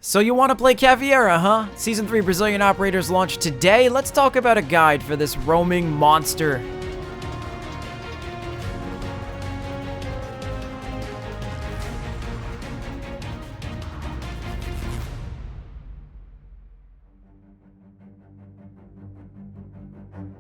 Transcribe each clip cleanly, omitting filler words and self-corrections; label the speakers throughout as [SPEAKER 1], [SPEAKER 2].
[SPEAKER 1] So you want to play Caveira, huh? Season 3 Brazilian Operators launched today. Let's talk about a guide for this roaming monster.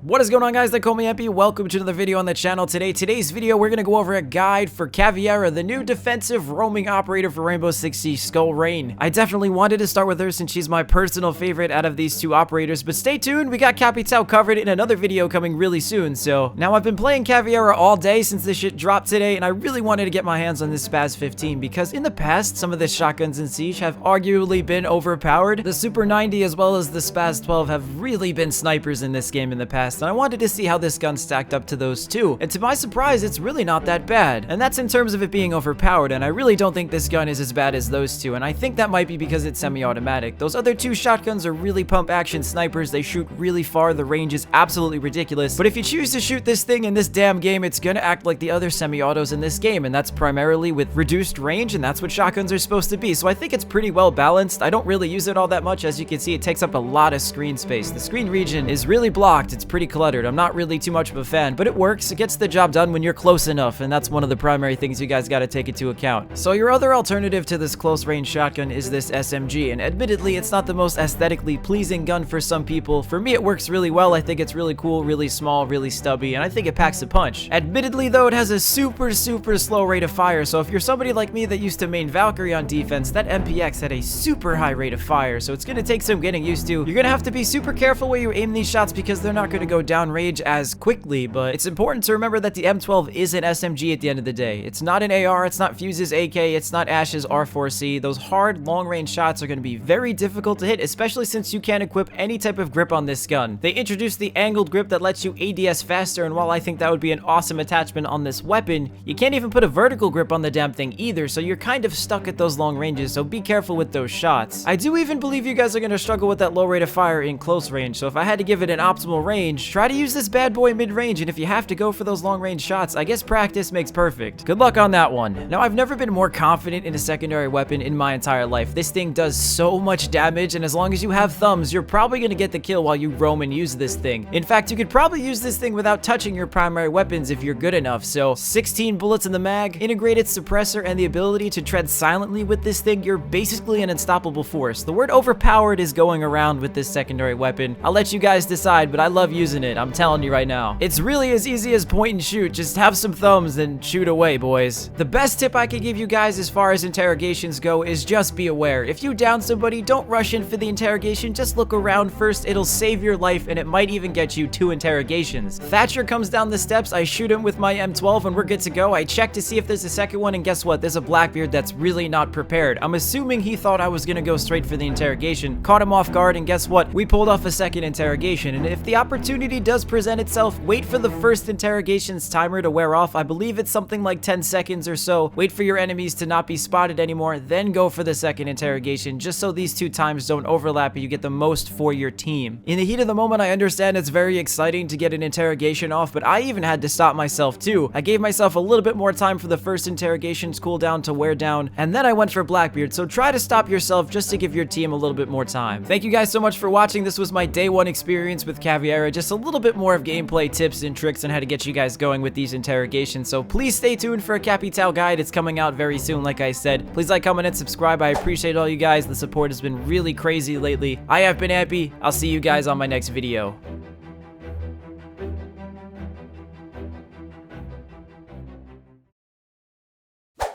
[SPEAKER 1] What is going on, guys? They call me Empy. Welcome to another video on the channel today. Today's video, we're going to go over a guide for Caveira, the new defensive roaming operator for Rainbow Six Siege Caveira. I definitely wanted to start with her since she's my personal favorite out of these two operators, but stay tuned. We got Capital covered in another video coming really soon. So now I've been playing Caveira all day since this shit dropped today, and I really wanted to get my hands on this Spaz 15 because in the past, some of the shotguns in Siege have arguably been overpowered. The Super 90 as well as the Spaz 12 have really been snipers in this game in the past. And I wanted to see how this gun stacked up to those two, and to my surprise, it's really not that bad. And that's in terms of it being overpowered, and I really don't think this gun is as bad as those two, and I think that might be because it's semi-automatic. Those other two shotguns are really pump action snipers. They shoot really far. The range is absolutely ridiculous, but if you choose to shoot this thing in this damn game, it's gonna act like the other semi-autos in this game, and that's primarily with reduced range, and that's what shotguns are supposed to be. So I think it's pretty well balanced. I don't really use it all that much. As you can see, it takes up a lot of screen space. The screen region is really blocked. It's pretty cluttered. I'm not really too much of a fan, but it works. It gets the job done when you're close enough, and that's one of the primary things you guys got to take into account. So your other alternative to this close range shotgun is this SMG, and admittedly, it's not the most aesthetically pleasing gun for some people. For me, it works really well. I think it's really cool, really small, really stubby, and I think it packs a punch. Admittedly, though, it has a super slow rate of fire, so if you're somebody like me that used to main Valkyrie on defense, that MPX had a super high rate of fire, so it's going to take some getting used to. You're going to have to be super careful where you aim these shots because they're not going to go down range as quickly, but it's important to remember that the M12 is an SMG at the end of the day. It's not an AR, it's not Fuse's AK, it's not Ash's R4C. Those hard, long-range shots are going to be very difficult to hit, especially since you can't equip any type of grip on this gun. They introduced the angled grip that lets you ADS faster, and while I think that would be an awesome attachment on this weapon, you can't even put a vertical grip on the damn thing either, so you're kind of stuck at those long ranges, so be careful with those shots. I do even believe you guys are going to struggle with that low rate of fire in close range, so if I had to give it an optimal range, try to use this bad boy mid-range, and if you have to go for those long-range shots, I guess practice makes perfect. Good luck on that one. Now, I've never been more confident in a secondary weapon in my entire life. This thing does so much damage, and as long as you have thumbs, you're probably going to get the kill while you roam and use this thing. In fact, you could probably use this thing without touching your primary weapons if you're good enough. So 16 bullets in the mag, integrated suppressor, and the ability to tread silently with this thing, you're basically an unstoppable force. The word overpowered is going around with this secondary weapon. I'll let you guys decide, but I love using it. I'm telling you right now. It's really as easy as point and shoot. Just have some thumbs and shoot away, boys. The best tip I can give you guys as far as interrogations go is just be aware. If you down somebody, don't rush in for the interrogation. Just look around first. It'll save your life, and it might even get you 2 interrogations. Thatcher comes down the steps. I shoot him with my M12, and we're good to go. I check to see if there's a second one, and guess what? There's a Blackbeard that's really not prepared. I'm assuming he thought I was gonna go straight for the interrogation. Caught him off guard, and guess what? We pulled off a second interrogation, and if the opportunity does present itself, wait for the first interrogation's timer to wear off. I believe it's something like 10 seconds or so. Wait for your enemies to not be spotted anymore, then go for the second interrogation, just so these two times don't overlap and you get the most for your team. In the heat of the moment, I understand it's very exciting to get an interrogation off, but I even had to stop myself too. I gave myself a little bit more time for the first interrogation's cooldown to wear down, and then I went for Blackbeard, so try to stop yourself just to give your team a little bit more time. Thank you guys so much for watching. This was my day 1 experience with Caveira, just a little bit more of gameplay tips and tricks on how to get you guys going with these interrogations, so please stay tuned for a Capital guide. It's coming out very soon, like I said. Please like, comment, and subscribe. I appreciate all you guys. The support has been really crazy lately. I have been Ampy. I'll see you guys on my next video.